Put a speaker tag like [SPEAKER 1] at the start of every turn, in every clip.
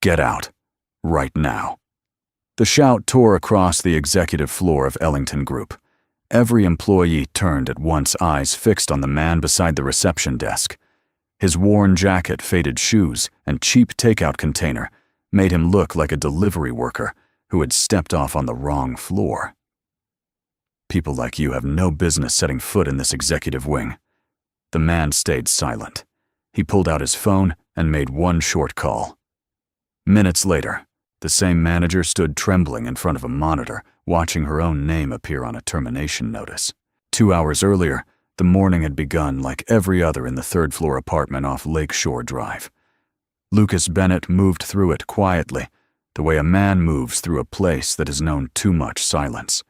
[SPEAKER 1] Get out. Right now." The shout tore across the executive floor of Ellington Group. Every employee turned at once, eyes fixed on the man beside the reception desk. His worn jacket, faded shoes, and cheap takeout container made him look like a delivery worker who had stepped off on the wrong floor. "People like you have no business setting foot in this executive wing." The man stayed silent. He pulled out his phone and made one short call. Minutes later, the same manager stood trembling in front of a monitor, watching her own name appear on a termination notice. 2 hours earlier, the morning had begun like every other in the third-floor apartment off Lakeshore Drive. Lucas Bennett moved through it quietly, the way a man moves through a place that has known too much silence.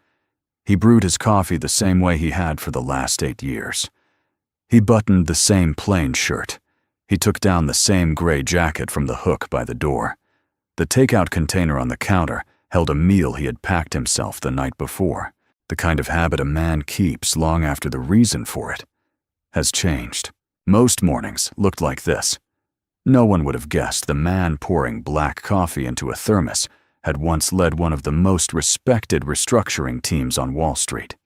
[SPEAKER 1] He brewed his coffee the same way he had for the last 8 years. He buttoned the same plain shirt. He took down the same gray jacket from the hook by the door. The takeout container on the counter held a meal he had packed himself the night before. The kind of habit a man keeps long after the reason for it has changed. Most mornings looked like this. No one would have guessed the man pouring black coffee into a thermos had once led one of the most respected restructuring teams on Wall Street.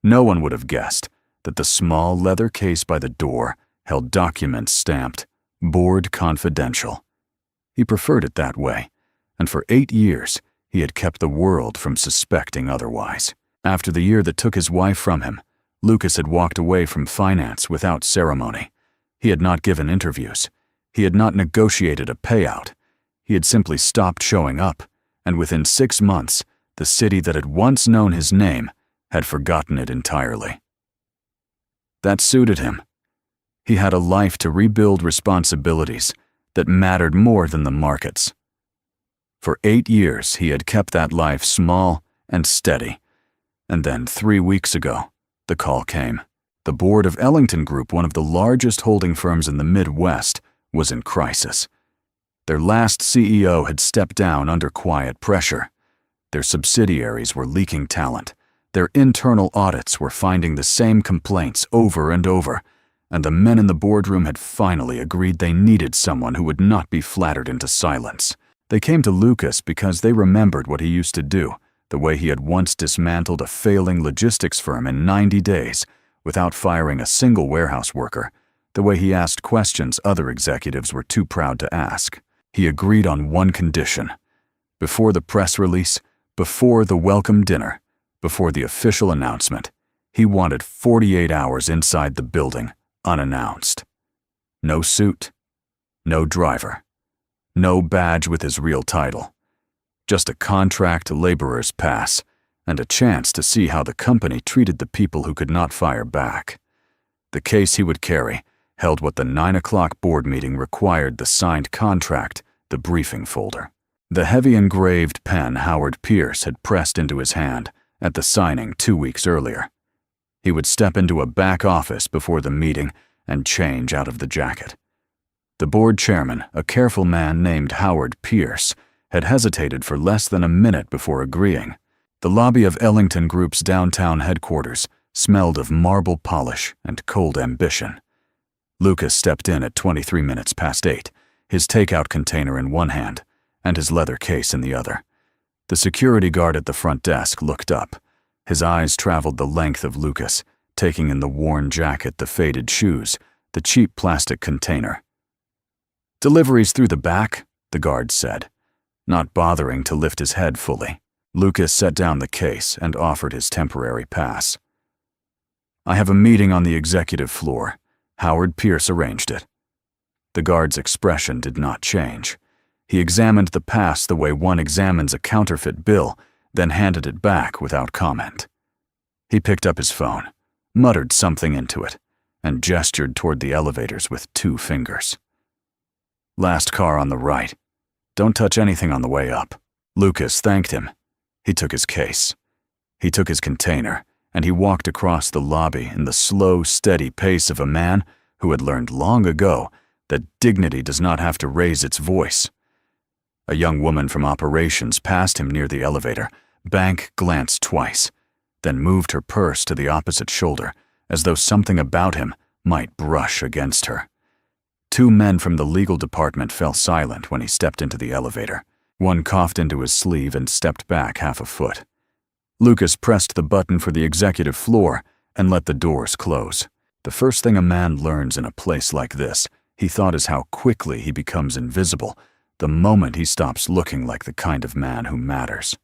[SPEAKER 1] No one would have guessed that the small leather case by the door held documents stamped "Board Confidential." He preferred it that way, and for 8 years he had kept the world from suspecting otherwise. After the year that took his wife from him, Lucas had walked away from finance without ceremony. He had not given interviews. He had not negotiated a payout. He had simply stopped showing up, and within 6 months, the city that had once known his name had forgotten it entirely. That suited him. He had a life to rebuild, responsibilities that mattered more than the markets. For 8 years, he had kept that life small and steady. And then 3 weeks ago, the call came. The board of Ellington Group, one of the largest holding firms in the Midwest, was in crisis. Their last CEO had stepped down under quiet pressure. Their subsidiaries were leaking talent. Their internal audits were finding the same complaints over and over, and the men in the boardroom had finally agreed they needed someone who would not be flattered into silence. They came to Lucas because they remembered what he used to do, the way he had once dismantled a failing logistics firm in 90 days without firing a single warehouse worker, the way he asked questions other executives were too proud to ask. He agreed on one condition. Before the press release, before the welcome dinner, before the official announcement, he wanted 48 hours inside the building, unannounced. No suit, no driver, no badge with his real title. Just a contract laborer's pass and a chance to see how the company treated the people who could not fire back. The case he would carry held what the 9 o'clock board meeting required: the signed contract, the briefing folder. The heavy engraved pen Howard Pierce had pressed into his hand at the signing 2 weeks earlier. He would step into a back office before the meeting and change out of the jacket. The board chairman, a careful man named Howard Pierce, had hesitated for less than a minute before agreeing. The lobby of Ellington Group's downtown headquarters smelled of marble polish and cold ambition. Lucas stepped in at 23 minutes past 8, his takeout container in one hand and his leather case in the other. The security guard at the front desk looked up. His eyes traveled the length of Lucas, taking in the worn jacket, the faded shoes, the cheap plastic container. "Deliveries through the back," the guard said, not bothering to lift his head fully. Lucas set down the case and offered his temporary pass. "I have a meeting on the executive floor. Howard Pierce arranged it." The guard's expression did not change. He examined the pass the way one examines a counterfeit bill, then handed it back without comment. He picked up his phone, muttered something into it, and gestured toward the elevators with 2 fingers. "Last car on the right. Don't touch anything on the way up." Lucas thanked him. He took his case. He took his container, and he walked across the lobby in the slow, steady pace of a man who had learned long ago that dignity does not have to raise its voice. A young woman from operations passed him near the elevator. Bank glanced twice, then moved her purse to the opposite shoulder, as though something about him might brush against her. Two men from the legal department fell silent when he stepped into the elevator. One coughed into his sleeve and stepped back half a foot. Lucas pressed the button for the executive floor and let the doors close. The first thing a man learns in a place like this, he thought, is how quickly he becomes invisible the moment he stops looking like the kind of man who matters.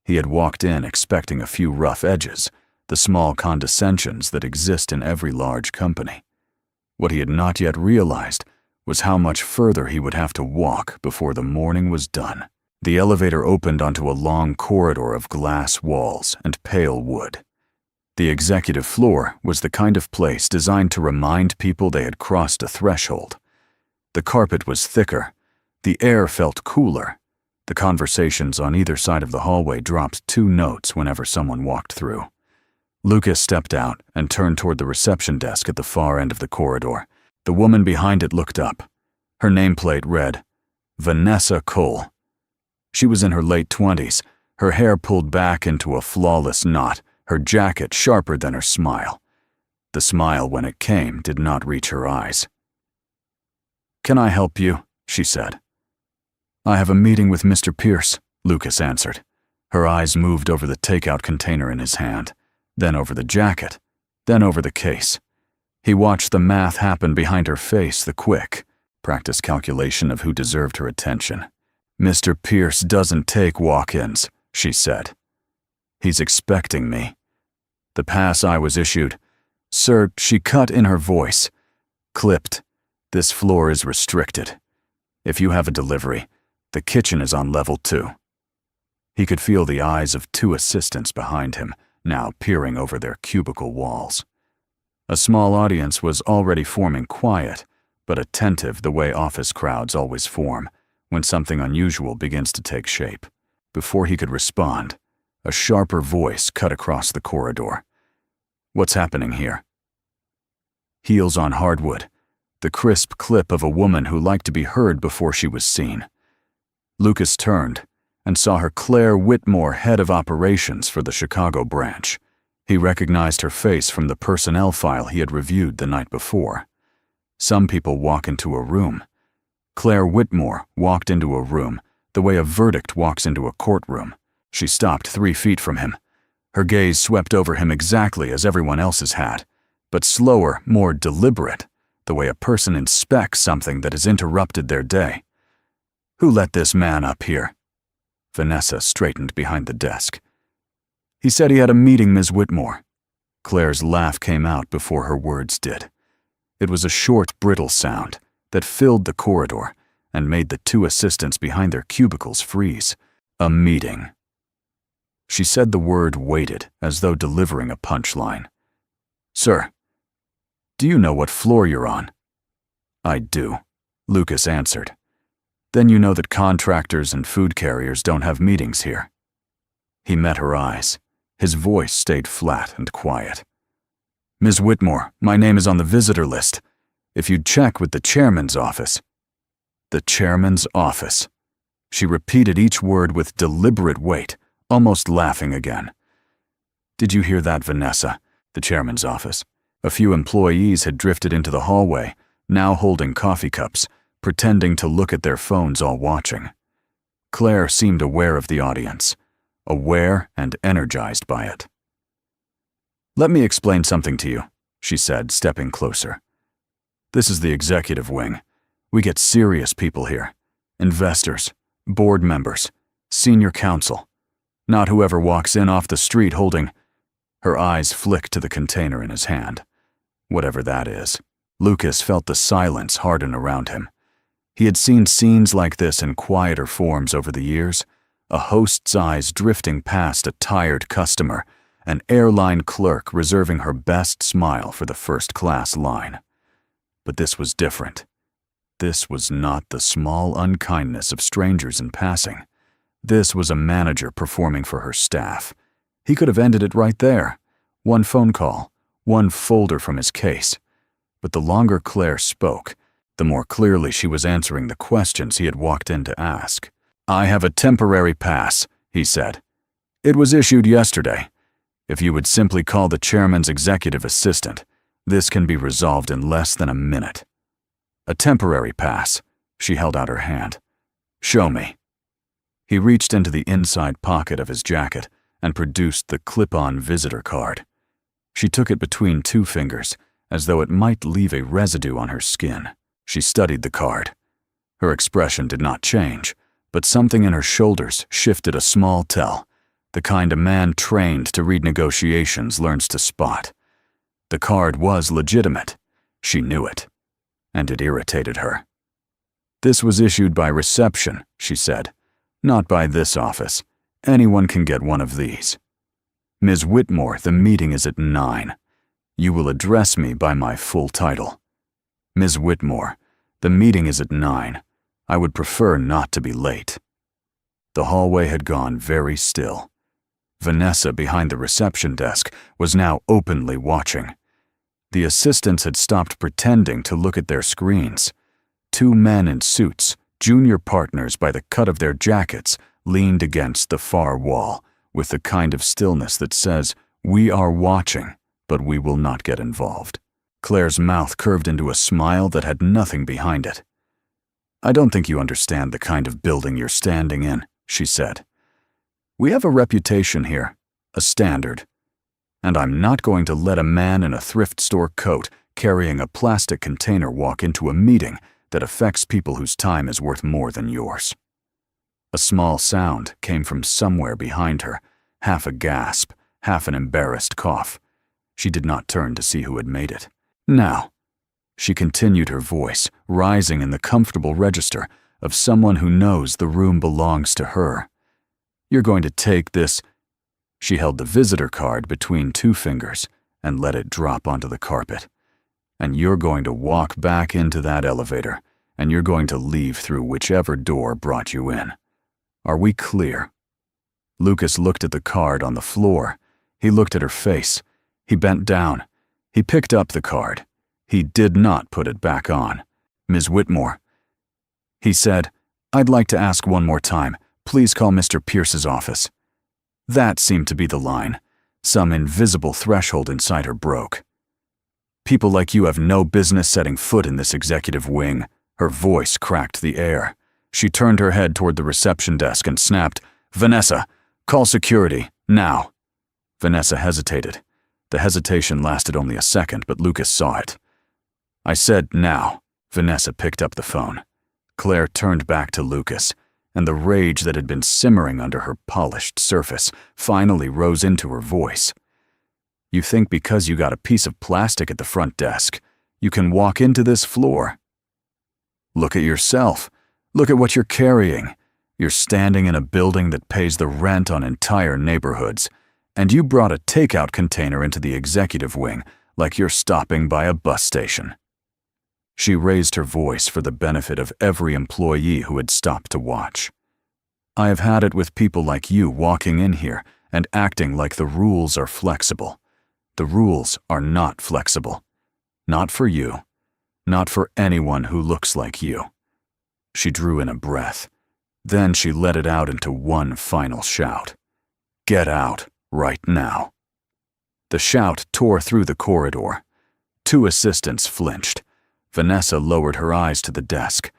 [SPEAKER 1] He had walked in expecting a few rough edges, the small condescensions that exist in every large company. What he had not yet realized was how much further he would have to walk before the morning was done. The elevator opened onto a long corridor of glass walls and pale wood. The executive floor was the kind of place designed to remind people they had crossed a threshold. The carpet was thicker. The air felt cooler. The conversations on either side of the hallway dropped 2 notes whenever someone walked through. Lucas stepped out and turned toward the reception desk at the far end of the corridor. The woman behind it looked up. Her nameplate read, Vanessa Cole. She was in her late 20s, her hair pulled back into a flawless knot, her jacket sharper than her smile. The smile, when it came, did not reach her eyes. "Can I help you?" she said. "I have a meeting with Mr. Pierce," Lucas answered. Her eyes moved over the takeout container in his hand, then over the jacket, then over the case. He watched the math happen behind her face, the quick, practiced calculation of who deserved her attention. "Mr. Pierce doesn't take walk-ins," she said. "He's expecting me. The pass I was issued." "Sir," she cut in her voice, clipped. "This floor is restricted. If you have a delivery, the kitchen is on level 2. He could feel the eyes of 2 assistants behind him, now peering over their cubicle walls. A small audience was already forming, quiet, but attentive the way office crowds always form when something unusual begins to take shape. Before he could respond, a sharper voice cut across the corridor. "What's happening here?" Heels on hardwood, the crisp clip of a woman who liked to be heard before she was seen. Lucas turned and saw her, Claire Whitmore, head of operations for the Chicago branch. He recognized her face from the personnel file he had reviewed the night before. Some people walk into a room. Claire Whitmore walked into a room the way a verdict walks into a courtroom. She stopped 3 feet from him. Her gaze swept over him exactly as everyone else's had, but slower, more deliberate, the way a person inspects something that has interrupted their day. "Who let this man up here?" Vanessa straightened behind the desk. "He said he had a meeting, Ms. Whitmore." Claire's laugh came out before her words did. It was a short, brittle sound that filled the corridor and made the 2 assistants behind their cubicles freeze. "A meeting." She said the word weighted, as though delivering a punchline. "Sir, do you know what floor you're on?" "I do," Lucas answered. "Then you know that contractors and food carriers don't have meetings here." He met her eyes. His voice stayed flat and quiet. "Ms. Whitmore, my name is on the visitor list. If you'd check with the chairman's office." "The chairman's office." She repeated each word with deliberate weight, almost laughing again. "Did you hear that, Vanessa? The chairman's office." A few employees had drifted into the hallway, now holding coffee cups, pretending to look at their phones, all watching. Claire seemed aware of the audience, aware and energized by it. "Let me explain something to you," she said, stepping closer. "This is the executive wing. We get serious people here. Investors, board members, senior counsel. Not whoever walks in off the street holding—" Her eyes flicked to the container in his hand. Whatever that is. Lucas felt the silence harden around him. He had seen scenes like this in quieter forms over the years, a host's eyes drifting past a tired customer, an airline clerk reserving her best smile for the first-class line. But this was different. This was not the small unkindness of strangers in passing. This was a manager performing for her staff. He could have ended it right there. One phone call, one folder from his case. But the longer Claire spoke, the more clearly she was answering the questions he had walked in to ask. "I have a temporary pass," he said. "It was issued yesterday. If you would simply call the chairman's executive assistant, this can be resolved in less than a minute." A temporary pass. She held out her hand. Show me. He reached into the inside pocket of his jacket and produced the clip-on visitor card. She took it between 2 fingers, as though it might leave a residue on her skin. She studied the card. Her expression did not change, but something in her shoulders shifted a small tell, the kind a man trained to read negotiations learns to spot. The card was legitimate. She knew it, and it irritated her. This was issued by reception, she said, not by this office. Anyone can get one of these. Ms. Whitmore, the meeting is at 9. You will address me by my full title. Ms. Whitmore, the meeting is at 9. I would prefer not to be late. The hallway had gone very still. Vanessa, behind the reception desk, was now openly watching. The assistants had stopped pretending to look at their screens. 2 men in suits, junior partners by the cut of their jackets, leaned against the far wall, with the kind of stillness that says, "We are watching, but we will not get involved." Claire's mouth curved into a smile that had nothing behind it. "I don't think you understand the kind of building you're standing in," she said. "We have a reputation here, a standard. And I'm not going to let a man in a thrift store coat carrying a plastic container walk into a meeting that affects people whose time is worth more than yours." A small sound came from somewhere behind her, half a gasp, half an embarrassed cough. She did not turn to see who had made it. "Now," she continued, her voice rising in the comfortable register of someone who knows the room belongs to her. "You're going to take this—" She held the visitor card between 2 fingers and let it drop onto the carpet. "And you're going to walk back into that elevator, and you're going to leave through whichever door brought you in. Are we clear?" Lucas looked at the card on the floor. He looked at her face. He bent down. He picked up the card. He did not put it back on. "Ms. Whitmore," he said, "I'd like to ask one more time. Please call Mr. Pierce's office." That seemed to be the line. Some invisible threshold inside her broke. "People like you have no business setting foot in this executive wing." Her voice cracked the air. She turned her head toward the reception desk and snapped, "Vanessa, call security, now." Vanessa hesitated. The hesitation lasted only a second, but Lucas saw it. "I said now." Vanessa picked up the phone. Claire turned back to Lucas, and the rage that had been simmering under her polished surface finally rose into her voice. "You think because you got a piece of plastic at the front desk, you can walk into this floor? Look at yourself. Look at what you're carrying. You're standing in a building that pays the rent on entire neighborhoods, and you brought a takeout container into the executive wing like you're stopping by a bus station." She raised her voice for the benefit of every employee who had stopped to watch. "I have had it with people like you walking in here and acting like the rules are flexible. The rules are not flexible. Not for you. Not for anyone who looks like you." She drew in a breath. Then she let it out into one final shout. "Get out, right now." The shout tore through the corridor. 2 assistants flinched. Vanessa lowered her eyes to the desk.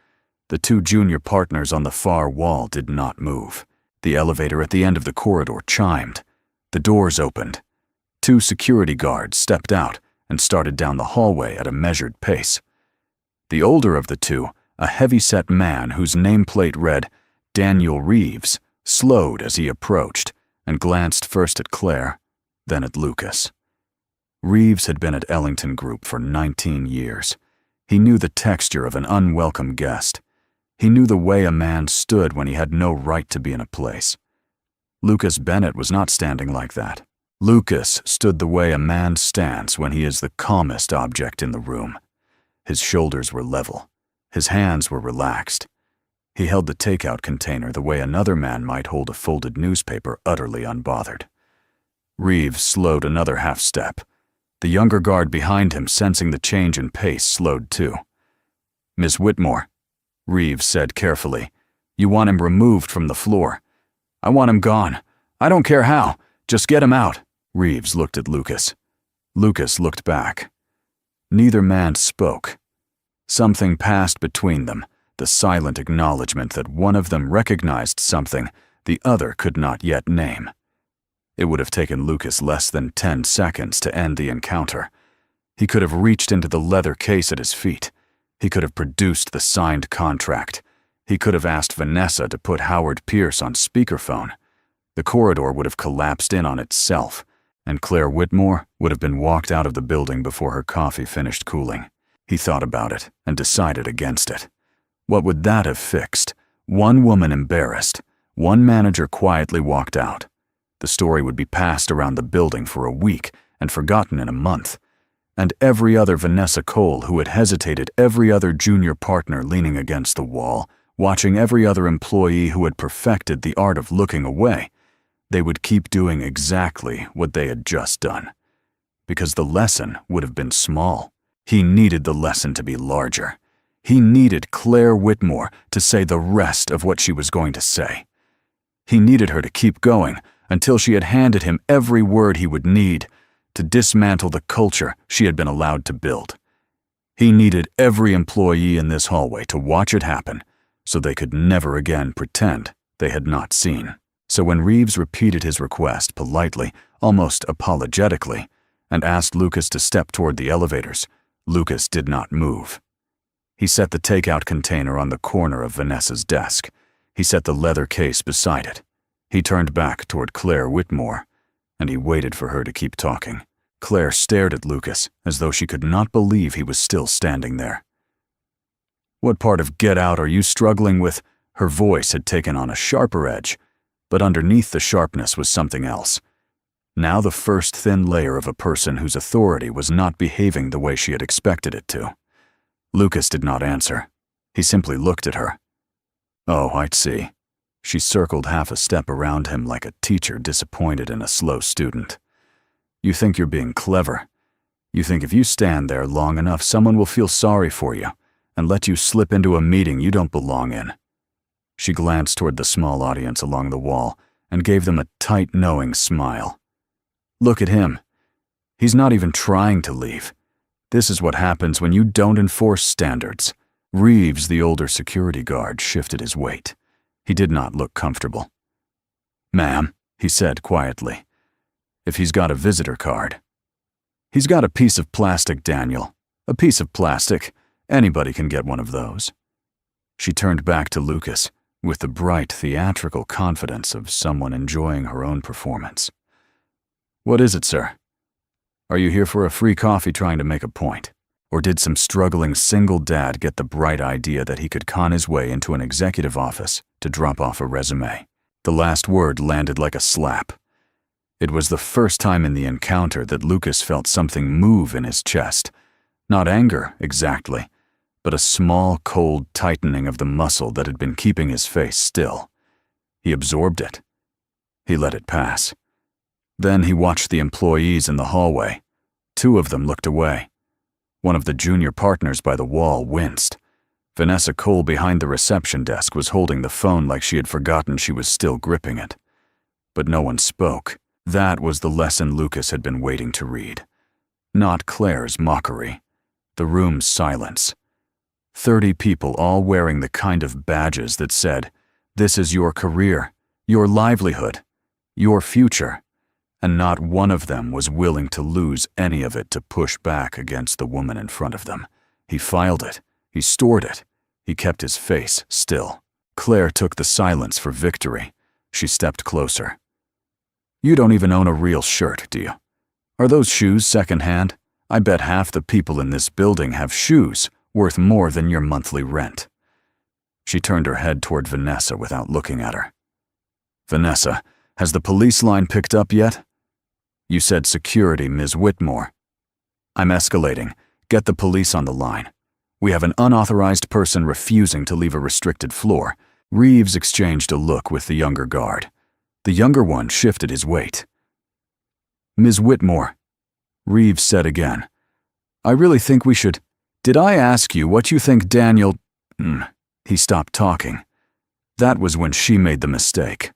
[SPEAKER 1] The 2 junior partners on the far wall did not move. The elevator at the end of the corridor chimed. The doors opened. 2 security guards stepped out and started down the hallway at a measured pace. The older of the 2, a heavy-set man whose nameplate read Daniel Reeves, slowed as he approached and glanced first at Claire, then at Lucas. Reeves had been at Ellington Group for 19 years. He knew the texture of an unwelcome guest. He knew the way a man stood when he had no right to be in a place. Lucas Bennett was not standing like that. Lucas stood the way a man stands when he is the calmest object in the room. His shoulders were level. His hands were relaxed. He held the takeout container the way another man might hold a folded newspaper, utterly unbothered. Reeves slowed another half step. The younger guard behind him, sensing the change in pace, slowed too. "Miss Whitmore," Reeves said carefully, "you want him removed from the floor. I want him gone. I don't care how. Just get him out." Reeves looked at Lucas. Lucas looked back. Neither man spoke. Something passed between them, the silent acknowledgement that one of them recognized something the other could not yet name. It would have taken Lucas less than 10 seconds to end the encounter. He could have reached into the leather case at his feet. He could have produced the signed contract. He could have asked Vanessa to put Howard Pierce on speakerphone. The corridor would have collapsed in on itself, and Claire Whitmore would have been walked out of the building before her coffee finished cooling. He thought about it and decided against it. What would that have fixed? One woman embarrassed. One manager quietly walked out. The story would be passed around the building for a week and forgotten in a month. And every other Vanessa Cole who had hesitated, every other junior partner leaning against the wall, watching every other employee who had perfected the art of looking away, they would keep doing exactly what they had just done. Because the lesson would have been small. He needed the lesson to be larger. He needed Claire Whitmore to say the rest of what she was going to say. He needed her to keep going until she had handed him every word he would need to dismantle the culture she had been allowed to build. He needed every employee in this hallway to watch it happen so they could never again pretend they had not seen. So when Reeves repeated his request politely, almost apologetically, and asked Lucas to step toward the elevators, Lucas did not move. He set the takeout container on the corner of Vanessa's desk. He set the leather case beside it. He turned back toward Claire Whitmore, and he waited for her to keep talking. Claire stared at Lucas as though she could not believe he was still standing there. "What part of Get Out are you struggling with?" Her voice had taken on a sharper edge, but underneath the sharpness was something else. Now the first thin layer of a person whose authority was not behaving the way she had expected it to. Lucas did not answer. He simply looked at her. "Oh, I'd see." She circled half a step around him like a teacher disappointed in a slow student. "You think you're being clever. You think if you stand there long enough, someone will feel sorry for you and let you slip into a meeting you don't belong in." She glanced toward the small audience along the wall and gave them a tight, knowing smile. "Look at him. He's not even trying to leave. This is what happens when you don't enforce standards." Reeves, the older security guard, shifted his weight. He did not look comfortable. "Ma'am," he said quietly, "if he's got a visitor card." "He's got a piece of plastic, Daniel. A piece of plastic. Anybody can get one of those." She turned back to Lucas with the bright, theatrical confidence of someone enjoying her own performance. "What is it, sir? Are you here for a free coffee trying to make a point? Or did some struggling single dad get the bright idea that he could con his way into an executive office to drop off a resume?" The last word landed like a slap. It was the first time in the encounter that Lucas felt something move in his chest. Not anger, exactly, but a small, cold tightening of the muscle that had been keeping his face still. He absorbed it. He let it pass. Then he watched the employees in the hallway. Two of them looked away. One of the junior partners by the wall winced. Vanessa Cole behind the reception desk was holding the phone like she had forgotten she was still gripping it. But no one spoke. That was the lesson Lucas had been waiting to read. Not Claire's mockery. The room's silence. 30 people all wearing the kind of badges that said, "This is your career, your livelihood, your future." And not one of them was willing to lose any of it to push back against the woman in front of them. He filed it. He stored it. He kept his face still. Claire took the silence for victory. She stepped closer. "You don't even own a real shirt, do you? Are those shoes secondhand? I bet half the people in this building have shoes worth more than your monthly rent." She turned her head toward Vanessa without looking at her. "Vanessa, has the police line picked up yet?" "You said security, Ms. Whitmore." "I'm escalating. Get the police on the line. We have an unauthorized person refusing to leave a restricted floor." Reeves exchanged a look with the younger guard. The younger one shifted his weight. "Ms. Whitmore," Reeves said again, "I really think we should—" "Did I ask you what you think Daniel—" He stopped talking. That was when she made the mistake.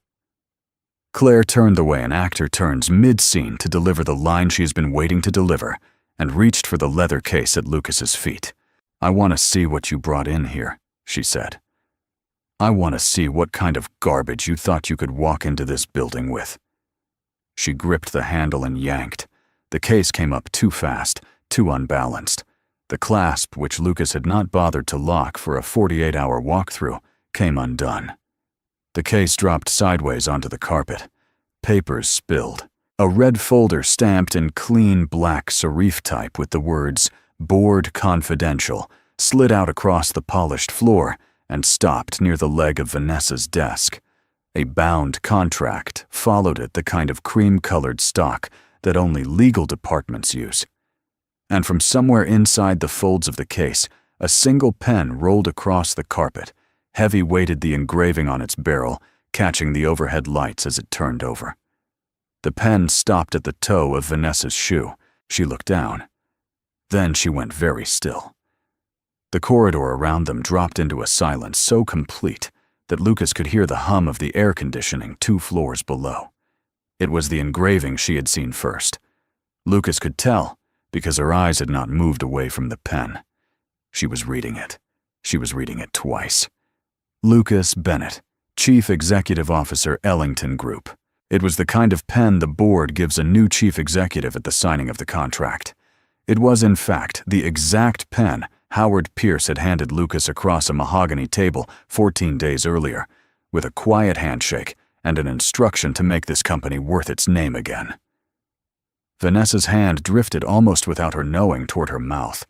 [SPEAKER 1] Claire turned the way an actor turns mid-scene to deliver the line she has been waiting to deliver and reached for the leather case at Lucas's feet. "I want to see what you brought in here," she said. "I want to see what kind of garbage you thought you could walk into this building with." She gripped the handle and yanked. The case came up too fast, too unbalanced. The clasp, which Lucas had not bothered to lock for a 48-hour walkthrough, came undone. The case dropped sideways onto the carpet. Papers spilled. A red folder stamped in clean black serif type with the words "Board Confidential" slid out across the polished floor and stopped near the leg of Vanessa's desk. A bound contract followed it, the kind of cream-colored stock that only legal departments use. And from somewhere inside the folds of the case, a single pen rolled across the carpet, heavy-weighted the engraving on its barrel, catching the overhead lights as it turned over. The pen stopped at the toe of Vanessa's shoe. She looked down. Then she went very still. The corridor around them dropped into a silence so complete that Lucas could hear the hum of the air conditioning 2 floors below. It was the engraving she had seen first. Lucas could tell because her eyes had not moved away from the pen. She was reading it. She was reading it twice. Lucas Bennett, Chief Executive Officer, Ellington Group. It was the kind of pen the board gives a new chief executive at the signing of the contract. It was, in fact, the exact pen Howard Pierce had handed Lucas across a mahogany table 14 days earlier, with a quiet handshake and an instruction to make this company worth its name again. Vanessa's hand drifted almost without her knowing toward her mouth.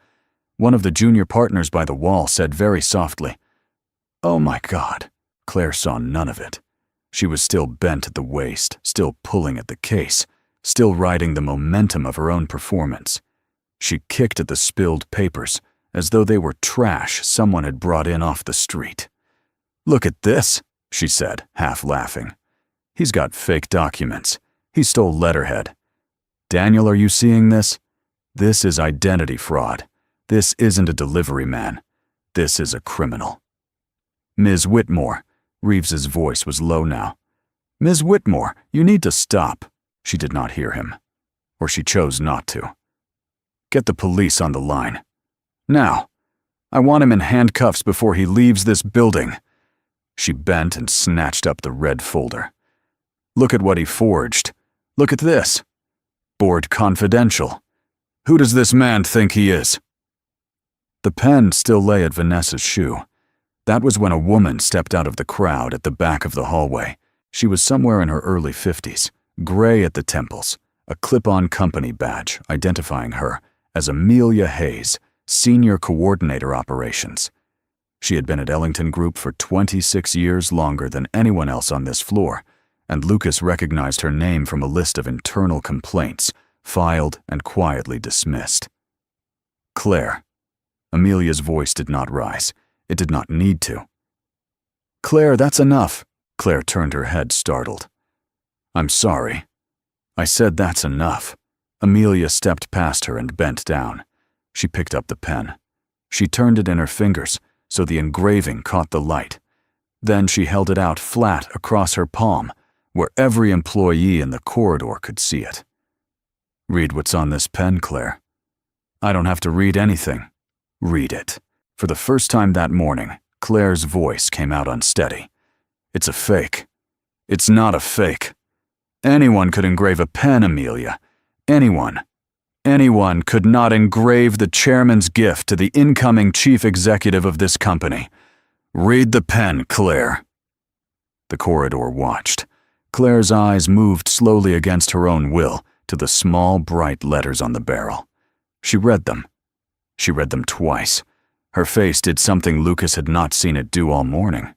[SPEAKER 1] One of the junior partners by the wall said very softly, "Oh my God." Claire saw none of it. She was still bent at the waist, still pulling at the case, still riding the momentum of her own performance. She kicked at the spilled papers, as though they were trash someone had brought in off the street. "Look at this," she said, half laughing. "He's got fake documents. He stole letterhead. Daniel, are you seeing this? This is identity fraud. This isn't a delivery man. This is a criminal." "Ms. Whitmore," Reeves's voice was low now. "Ms. Whitmore, you need to stop." She did not hear him. Or she chose not to. "Get the police on the line. Now. I want him in handcuffs before he leaves this building." She bent and snatched up the red folder. "Look at what he forged. Look at this. Board Confidential. Who does this man think he is?" The pen still lay at Vanessa's shoe. That was when a woman stepped out of the crowd at the back of the hallway. She was somewhere in her early 50s, gray at the temples, a clip-on company badge identifying her as Amelia Hayes, Senior Coordinator Operations. She had been at Ellington Group for 26 years, longer than anyone else on this floor, and Lucas recognized her name from a list of internal complaints, filed and quietly dismissed. "Claire." Amelia's voice did not rise. It did not need to. "Claire, that's enough." Claire turned her head, startled. "I'm sorry." "I said that's enough." Amelia stepped past her and bent down. She picked up the pen. She turned it in her fingers so the engraving caught the light. Then she held it out flat across her palm, where every employee in the corridor could see it. "Read what's on this pen, Claire." "I don't have to read anything." "Read it." For the first time that morning, Claire's voice came out unsteady. "It's a fake." "It's not a fake. Anyone could engrave a pen, Amelia. Anyone. Anyone could not engrave the chairman's gift to the incoming chief executive of this company. Read the pen, Claire." The corridor watched. Claire's eyes moved slowly against her own will to the small, bright letters on the barrel. She read them. She read them twice. Her face did something Lucas had not seen it do all morning.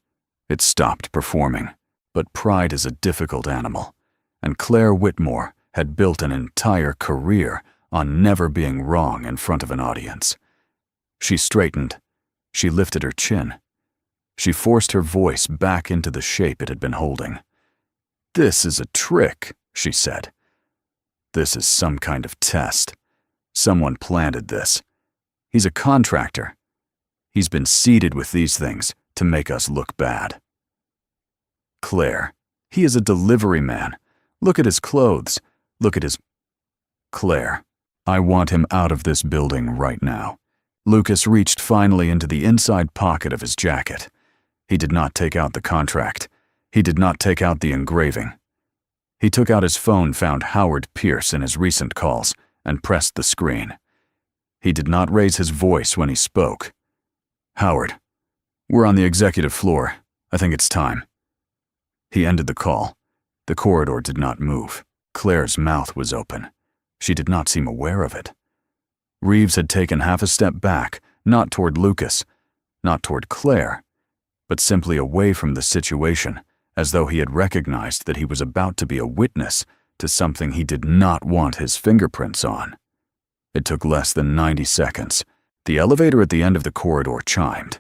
[SPEAKER 1] It stopped performing. But pride is a difficult animal, and Claire Whitmore had built an entire career on never being wrong in front of an audience. She straightened. She lifted her chin. She forced her voice back into the shape it had been holding. "This is a trick," she said. "This is some kind of test. Someone planted this. He's a contractor. He's been seeded with these things to make us look bad." "Claire, he is a delivery man. Look at his clothes. Look at his—" "Claire, I want him out of this building right now. Lucas reached finally into the inside pocket of his jacket. He did not take out the contract. He did not take out the engraving. He took out his phone, found Howard Pierce in his recent calls, and pressed the screen. He did not raise his voice when he spoke. "Howard, we're on the executive floor. I think it's time." He ended the call. The corridor did not move. Claire's mouth was open. She did not seem aware of it. Reeves had taken half a step back, not toward Lucas, not toward Claire, but simply away from the situation, as though he had recognized that he was about to be a witness to something he did not want his fingerprints on. It took less than 90 seconds. The elevator at the end of the corridor chimed.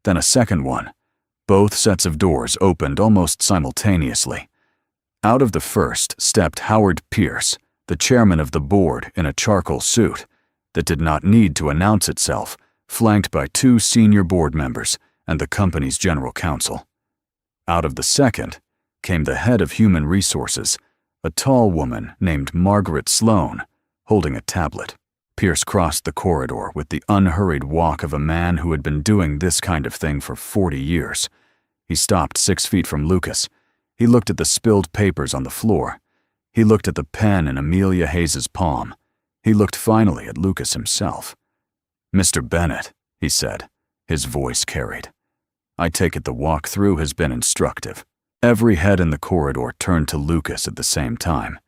[SPEAKER 1] Then a second one. Both sets of doors opened almost simultaneously. Out of the first stepped Howard Pierce, the chairman of the board in a charcoal suit that did not need to announce itself, flanked by 2 senior board members and the company's general counsel. Out of the second came the head of human resources, a tall woman named Margaret Sloan, holding a tablet. Pierce crossed the corridor with the unhurried walk of a man who had been doing this kind of thing for 40 years. He stopped 6 feet from Lucas. He looked at the spilled papers on the floor. He looked at the pen in Amelia Hayes's palm. He looked finally at Lucas himself. "Mr. Bennett," he said, his voice carried. "I take it the walk through has been instructive." Every head in the corridor turned to Lucas at the same time.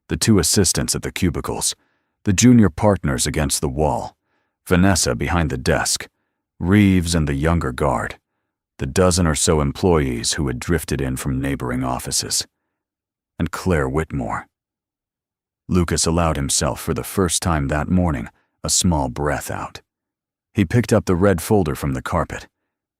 [SPEAKER 1] The 2 assistants at the cubicles, the junior partners against the wall, Vanessa behind the desk, Reeves and the younger guard, the dozen or so employees who had drifted in from neighboring offices, and Claire Whitmore. Lucas allowed himself for the first time that morning a small breath out. He picked up the red folder from the carpet.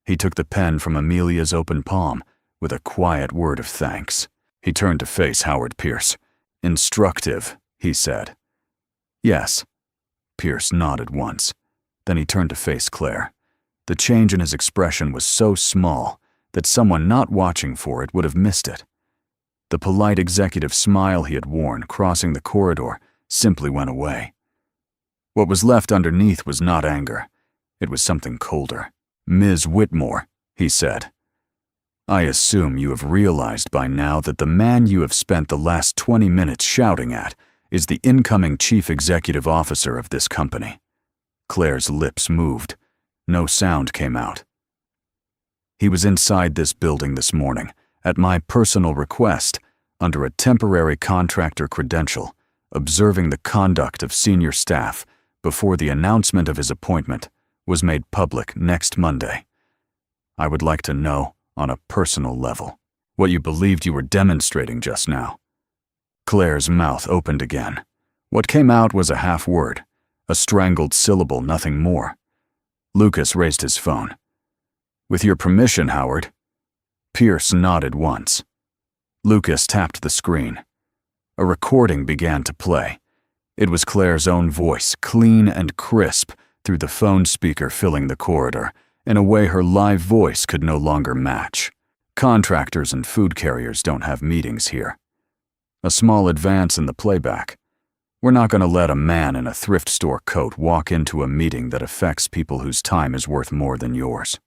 [SPEAKER 1] He took the pen from Amelia's open palm with a quiet word of thanks. He turned to face Howard Pierce. "Instructive," he said. "Yes." Pierce nodded once. Then he turned to face Claire. The change in his expression was so small that someone not watching for it would have missed it. The polite executive smile he had worn crossing the corridor simply went away. What was left underneath was not anger. It was something colder. "Ms. Whitmore," he said, "I assume you have realized by now that the man you have spent the last 20 minutes shouting at is the incoming chief executive officer of this company." Claire's lips moved. No sound came out. "He was inside this building this morning, at my personal request, under a temporary contractor credential, observing the conduct of senior staff before the announcement of his appointment was made public next Monday. I would like to know, on a personal level, what you believed you were demonstrating just now." Claire's mouth opened again. What came out was a half word, a strangled syllable, nothing more. Lucas raised his phone. "With your permission, Howard." Pierce nodded once. Lucas tapped the screen. A recording began to play. It was Claire's own voice, clean and crisp, through the phone speaker filling the corridor, in a way her live voice could no longer match. Contractors and food carriers don't have meetings here. A small advance in the playback. We're not going to let a man in a thrift store coat walk into a meeting that affects people whose time is worth more than yours.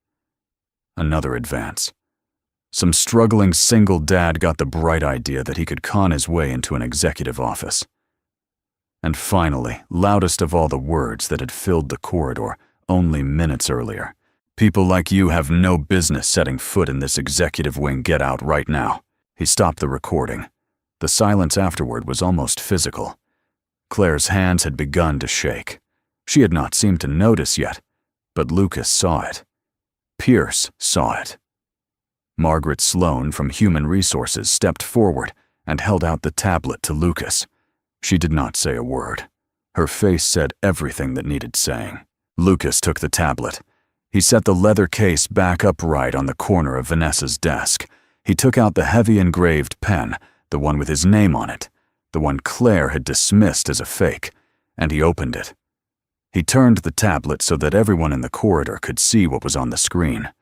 [SPEAKER 1] Another advance. Some struggling single dad got the bright idea that he could con his way into an executive office. And finally, loudest of all the words that had filled the corridor only minutes earlier. "People like you have no business setting foot in this executive wing. Get out right now." He stopped the recording. The silence afterward was almost physical. Claire's hands had begun to shake. She had not seemed to notice yet, but Lucas saw it. Pierce saw it. Margaret Sloan from Human Resources stepped forward and held out the tablet to Lucas. She did not say a word. Her face said everything that needed saying. Lucas took the tablet. He set the leather case back upright on the corner of Vanessa's desk. He took out the heavy engraved pen, the one with his name on it, the one Claire had dismissed as a fake, and he opened it. He turned the tablet so that everyone in the corridor could see what was on the screen.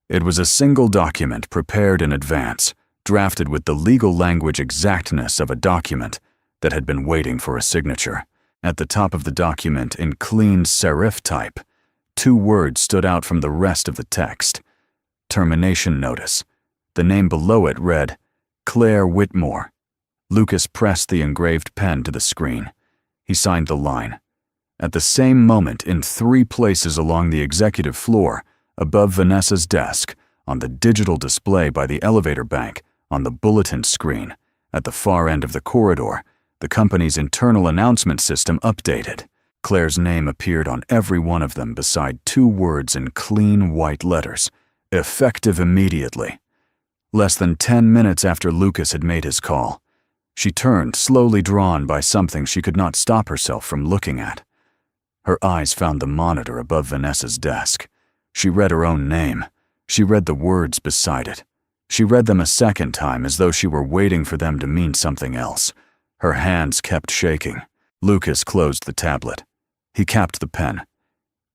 [SPEAKER 1] It was a single document prepared in advance, drafted with the legal language exactness of a document that had been waiting for a signature. At the top of the document, in clean serif type, 2 words stood out from the rest of the text. Termination notice. The name below it read, Claire Whitmore. Lucas pressed the engraved pen to the screen. He signed the line. At the same moment, in 3 places along the executive floor, above Vanessa's desk, on the digital display by the elevator bank, on the bulletin screen, at the far end of the corridor, the company's internal announcement system updated. Claire's name appeared on every one of them beside 2 words in clean white letters, effective immediately. Less than 10 minutes after Lucas had made his call, she turned, slowly drawn by something she could not stop herself from looking at. Her eyes found the monitor above Vanessa's desk. She read her own name. She read the words beside it. She read them a second time as though she were waiting for them to mean something else. Her hands kept shaking. Lucas closed the tablet. He capped the pen.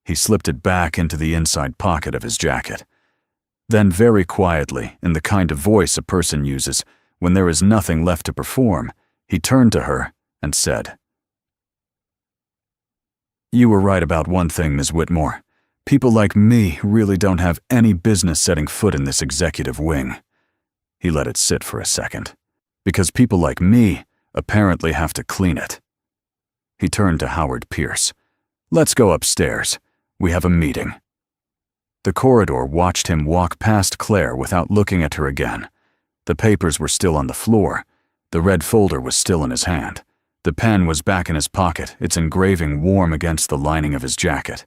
[SPEAKER 1] He slipped it back into the inside pocket of his jacket. Then very quietly, in the kind of voice a person uses when there is nothing left to perform, he turned to her and said, "You were right about one thing, Ms. Whitmore. People like me really don't have any business setting foot in this executive wing." He let it sit for a second. "Because people like me apparently have to clean it." He turned to Howard Pierce. "Let's go upstairs. We have a meeting." The corridor watched him walk past Claire without looking at her again. The papers were still on the floor. The red folder was still in his hand. The pen was back in his pocket, its engraving warm against the lining of his jacket.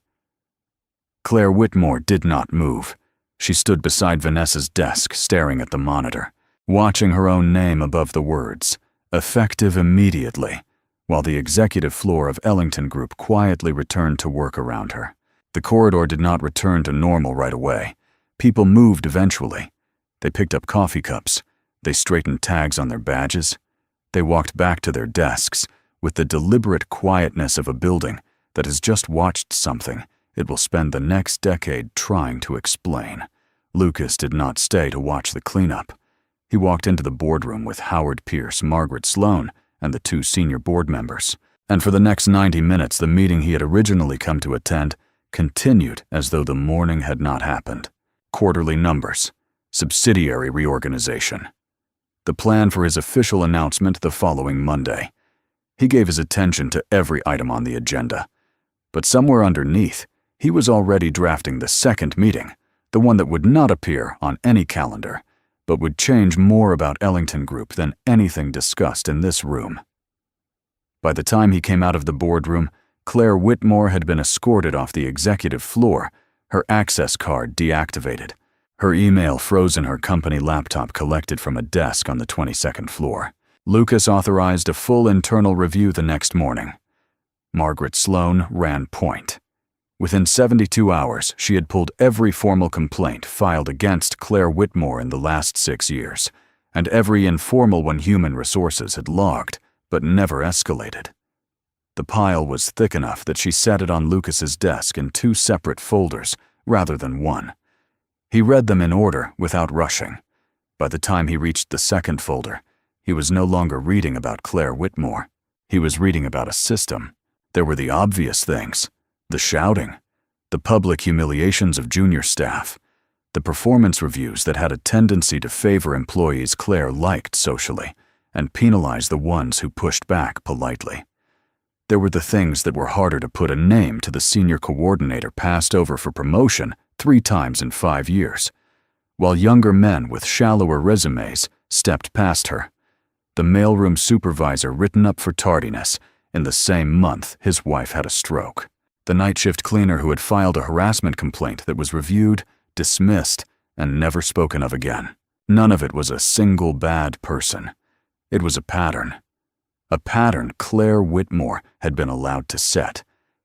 [SPEAKER 1] Claire Whitmore did not move. She stood beside Vanessa's desk, staring at the monitor, watching her own name above the words, effective immediately, while the executive floor of Ellington Group quietly returned to work around her. The corridor did not return to normal right away. People moved eventually. They picked up coffee cups. They straightened tags on their badges. They walked back to their desks with the deliberate quietness of a building that has just watched something it will spend the next decade trying to explain. Lucas did not stay to watch the cleanup. He walked into the boardroom with Howard Pierce, Margaret Sloan, and the 2 senior board members. And for the next 90 minutes, the meeting he had originally come to attend continued as though the morning had not happened. Quarterly numbers. Subsidiary reorganization. The plan for his official announcement the following Monday. He gave his attention to every item on the agenda. But somewhere underneath, he was already drafting the second meeting, the one that would not appear on any calendar, but would change more about Ellington Group than anything discussed in this room. By the time he came out of the boardroom, Claire Whitmore had been escorted off the executive floor, her access card deactivated, her email frozen, her company laptop collected from a desk on the 22nd floor. Lucas authorized a full internal review the next morning. Margaret Sloan ran point. Within 72 hours, she had pulled every formal complaint filed against Claire Whitmore in the last 6 years, and every informal one Human Resources had logged, but never escalated. The pile was thick enough that she set it on Lucas's desk in 2 separate folders rather than one. He read them in order without rushing. By the time he reached the second folder, he was no longer reading about Claire Whitmore. He was reading about a system. There were the obvious things. The shouting, the public humiliations of junior staff, the performance reviews that had a tendency to favor employees Claire liked socially and penalize the ones who pushed back politely. There were the things that were harder to put a name to, the senior coordinator passed over for promotion 3 times in 5 years, while younger men with shallower resumes stepped past her. The mailroom supervisor written up for tardiness. In the same month, his wife had a stroke. The night shift cleaner who had filed a harassment complaint that was reviewed, dismissed, and never spoken of again. None of it was a single bad person. It was a pattern. A pattern Claire Whitmore had been allowed to set,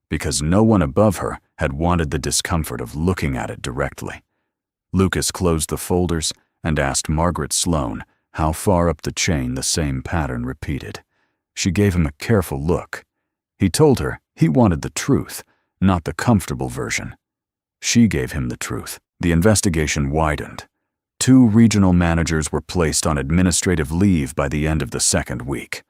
[SPEAKER 1] because no one above her had wanted the discomfort of looking at it directly. Lucas closed the folders and asked Margaret Sloan how far up the chain the same pattern repeated. She gave him a careful look. He told her he wanted the truth, not the comfortable version. She gave him the truth. The investigation widened. 2 regional managers were placed on administrative leave by the end of the 2nd week.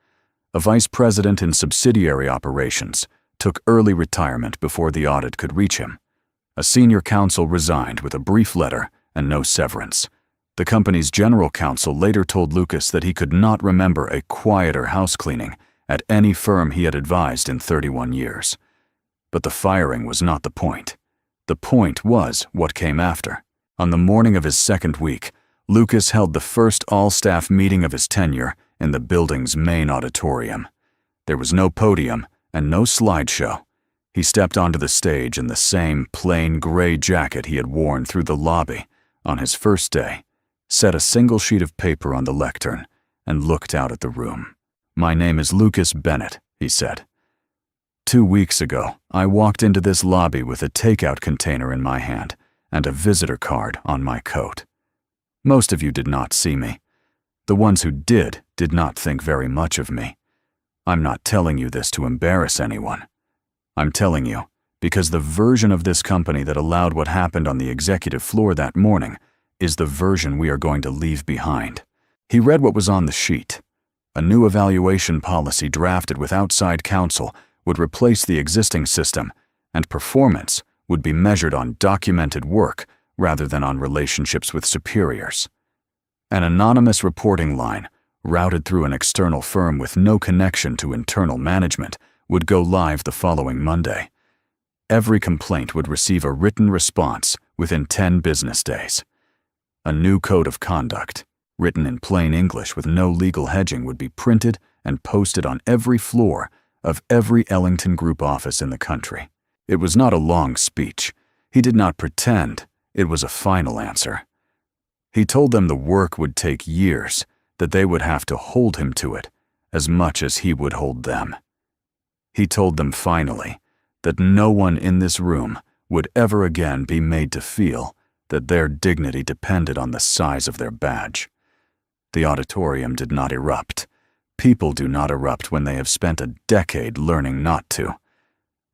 [SPEAKER 1] A vice president in subsidiary operations took early retirement before the audit could reach him. A senior counsel resigned with a brief letter and no severance. The company's general counsel later told Lucas that he could not remember a quieter house cleaning at any firm he had advised in 31 years. But the firing was not the point. The point was what came after. On the morning of his second week, Lucas held the first all-staff meeting of his tenure in the building's main auditorium. There was no podium and no slideshow. He stepped onto the stage in the same plain gray jacket he had worn through the lobby on his first day, set a single sheet of paper on the lectern, and looked out at the room. "My name is Lucas Bennett," he said. 2 weeks ago, I walked into this lobby with a takeout container in my hand and a visitor card on my coat. Most of you did not see me. The ones who did not think very much of me. I'm not telling you this to embarrass anyone. I'm telling you because the version of this company that allowed what happened on the executive floor that morning is the version we are going to leave behind. He read what was on the sheet. A new evaluation policy drafted with outside counsel would replace the existing system, and performance would be measured on documented work rather than on relationships with superiors. An anonymous reporting line, routed through an external firm with no connection to internal management, would go live the following Monday. Every complaint would receive a written response within 10 business days. A new code of conduct, written in plain English with no legal hedging, would be printed and posted on every floor of every Ellington Group office in the country. It was not a long speech. He did not pretend it was a final answer. He told them the work would take years, that they would have to hold him to it as much as he would hold them. He told them finally that no one in this room would ever again be made to feel that their dignity depended on the size of their badge. The auditorium did not erupt. People do not erupt when they have spent a decade learning not to.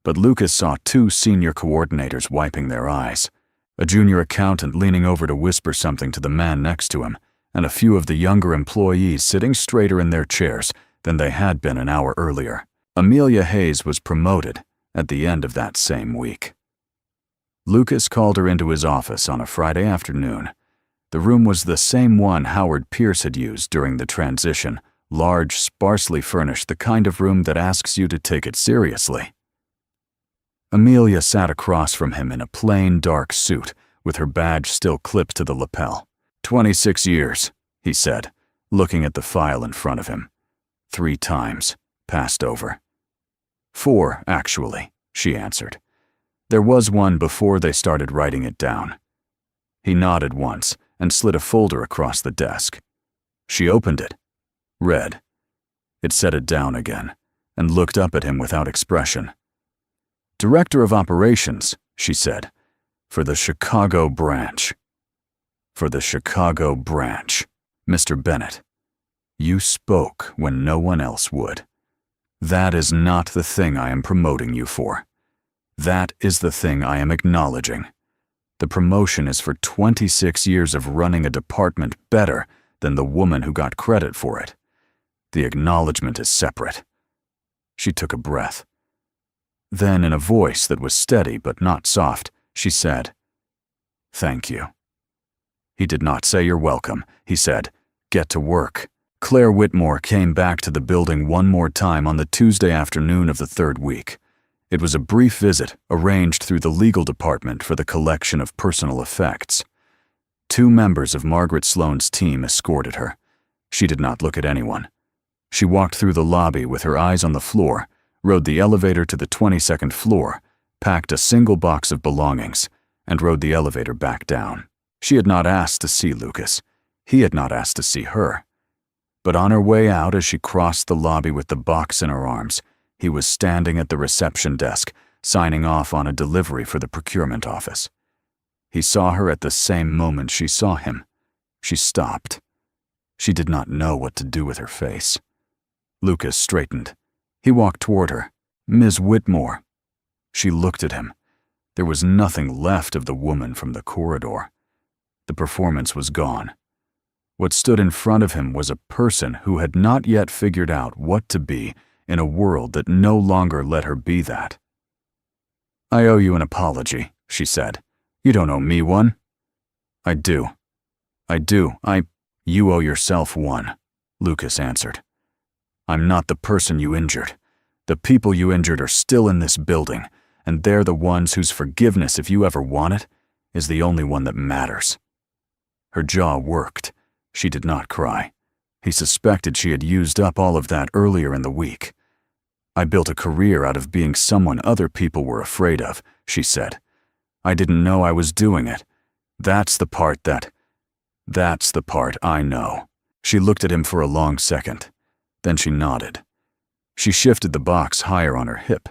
[SPEAKER 1] But Lucas saw 2 senior coordinators wiping their eyes, a junior accountant leaning over to whisper something to the man next to him, and a few of the younger employees sitting straighter in their chairs than they had been an hour earlier. Amelia Hayes was promoted at the end of that same week. Lucas called her into his office on a Friday afternoon. The room was the same one Howard Pierce had used during the transition, large, sparsely furnished, the kind of room that asks you to take it seriously. Amelia sat across from him in a plain, dark suit, with her badge still clipped to the lapel. 26 years, he said, looking at the file in front of him. 3 times, passed over. 4, actually, she answered. There was one before they started writing it down. He nodded once and slid a folder across the desk. She opened it, read. It set it down again, and looked up at him without expression. Director of Operations, she said, for the Chicago branch. For the Chicago branch. Mr. Bennett, you spoke when no one else would. That is not the thing I am promoting you for. That is the thing I am acknowledging. The promotion is for 26 years of running a department better than the woman who got credit for it. The acknowledgement is separate. She took a breath. Then, in a voice that was steady but not soft, she said, "Thank you." He did not say you're welcome. He said, "Get to work." Claire Whitmore came back to the building one more time on the Tuesday afternoon of the 3rd week. It was a brief visit arranged through the legal department for the collection of personal effects. 2 members of Margaret Sloane's team escorted her. She did not look at anyone. She walked through the lobby with her eyes on the floor, rode the elevator to the 22nd floor, packed a single box of belongings, and rode the elevator back down. She had not asked to see Lucas. He had not asked to see her. But on her way out, as she crossed the lobby with the box in her arms, he was standing at the reception desk, signing off on a delivery for the procurement office. He saw her at the same moment she saw him. She stopped. She did not know what to do with her face. Lucas straightened. He walked toward her. "Ms. Whitmore." She looked at him. There was nothing left of the woman from the corridor. The performance was gone. What stood in front of him was a person who had not yet figured out what to be in a world that no longer let her be that. "I owe you an apology," she said. "You don't owe me one." "I do. You owe yourself one," Lucas answered. "I'm not the person you injured. The people you injured are still in this building, and they're the ones whose forgiveness, if you ever want it, is the only one that matters." Her jaw worked. She did not cry. He suspected she had used up all of that earlier in the week. "I built a career out of being someone other people were afraid of," she said. "I didn't know I was doing it. That's the part I know." She looked at him for a long second. Then she nodded. She shifted the box higher on her hip.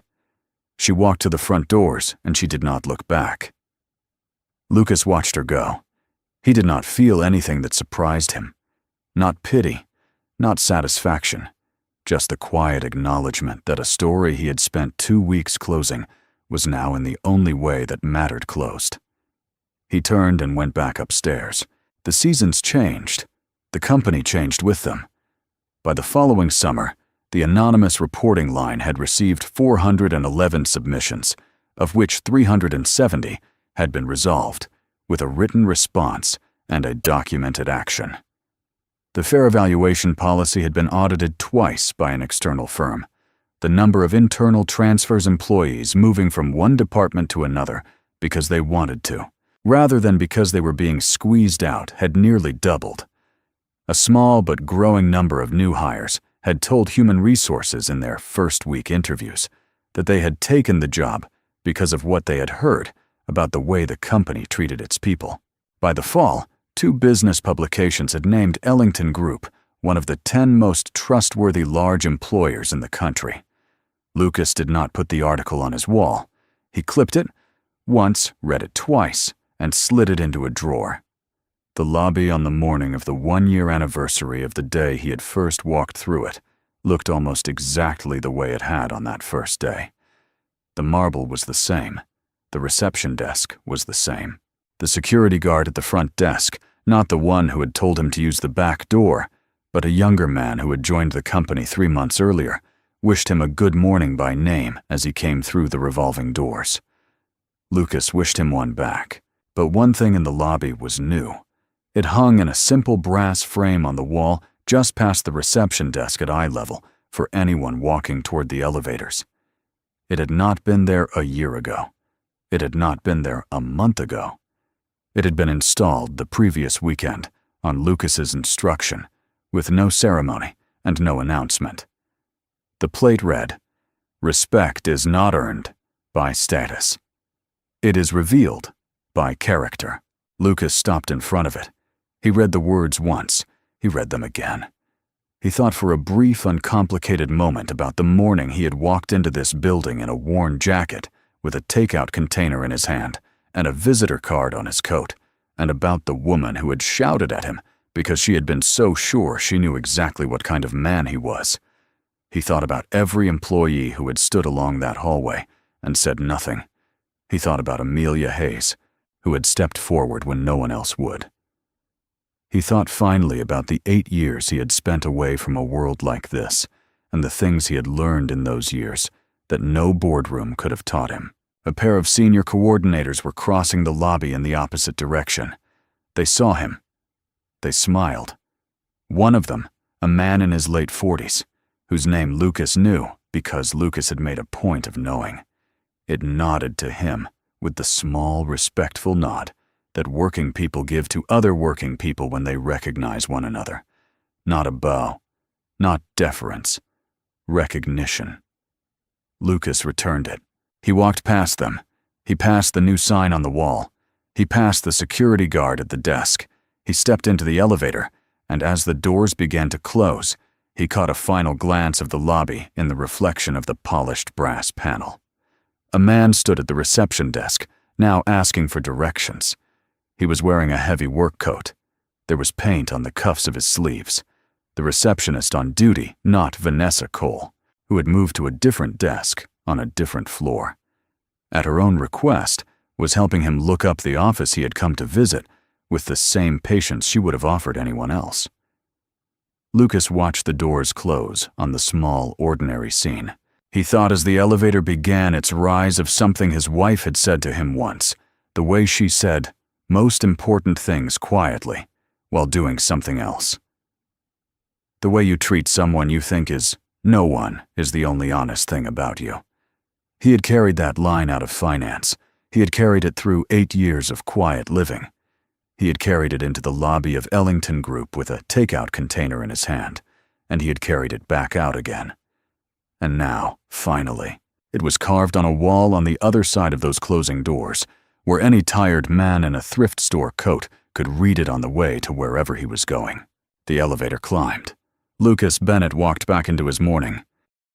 [SPEAKER 1] She walked to the front doors, and she did not look back. Lucas watched her go. He did not feel anything that surprised him. Not pity, not satisfaction, just the quiet acknowledgement that a story he had spent 2 weeks closing was now in the only way that mattered closed. He turned and went back upstairs. The seasons changed. The company changed with them. By the following summer, the anonymous reporting line had received 411 submissions, of which 370 had been resolved, with a written response and a documented action. The fair evaluation policy had been audited twice by an external firm. The number of internal transfers employees moving from one department to another because they wanted to, rather than because they were being squeezed out, had nearly doubled. A small but growing number of new hires had told Human Resources in their first-week interviews that they had taken the job because of what they had heard about the way the company treated its people. By the fall, 2 business publications had named Ellington Group one of the 10 most trustworthy large employers in the country. Lucas did not put the article on his wall. He clipped it once, read it twice, and slid it into a drawer. The lobby on the morning of the 1-year anniversary of the day he had first walked through it looked almost exactly the way it had on that first day. The marble was the same. The reception desk was the same. The security guard at the front desk, not the one who had told him to use the back door, but a younger man who had joined the company 3 months earlier, wished him a good morning by name as he came through the revolving doors. Lucas wished him one back, but one thing in the lobby was new. It hung in a simple brass frame on the wall just past the reception desk at eye level for anyone walking toward the elevators. It had not been there a year ago. It had not been there a month ago. It had been installed the previous weekend on Lucas's instruction, with no ceremony and no announcement. The plate read, "Respect is not earned by status. It is revealed by character." Lucas stopped in front of it. He read the words once. He read them again. He thought for a brief, uncomplicated moment about the morning he had walked into this building in a worn jacket with a takeout container in his hand and a visitor card on his coat, and about the woman who had shouted at him because she had been so sure she knew exactly what kind of man he was. He thought about every employee who had stood along that hallway and said nothing. He thought about Amelia Hayes, who had stepped forward when no one else would. He thought finally about the 8 years he had spent away from a world like this, and the things he had learned in those years that no boardroom could have taught him. A pair of senior coordinators were crossing the lobby in the opposite direction. They saw him. They smiled. One of them, a man in his late 40s, whose name Lucas knew because Lucas had made a point of knowing. It nodded to him with the small, respectful nod that working people give to other working people when they recognize one another. Not a bow, not deference, recognition. Lucas returned it. He walked past them. He passed the new sign on the wall. He passed the security guard at the desk. He stepped into the elevator, and as the doors began to close, he caught a final glance of the lobby in the reflection of the polished brass panel. A man stood at the reception desk, now asking for directions. He was wearing a heavy work coat. There was paint on the cuffs of his sleeves. The receptionist on duty, not Vanessa Cole, who had moved to a different desk on a different floor. At her own request, was helping him look up the office he had come to visit with the same patience she would have offered anyone else. Lucas watched the doors close on the small, ordinary scene. He thought as the elevator began its rise of something his wife had said to him once, The way she said most important things quietly while doing something else. The way you treat someone you think is no one is the only honest thing about you. He had carried that line out of finance. He had carried it through 8 years of quiet living. He had carried it into the lobby of Ellington Group with a takeout container in his hand, and he had carried it back out again. And now, finally, it was carved on a wall on the other side of those closing doors, where any tired man in a thrift store coat could read it on the way to wherever he was going. The elevator climbed. Lucas Bennett walked back into his morning,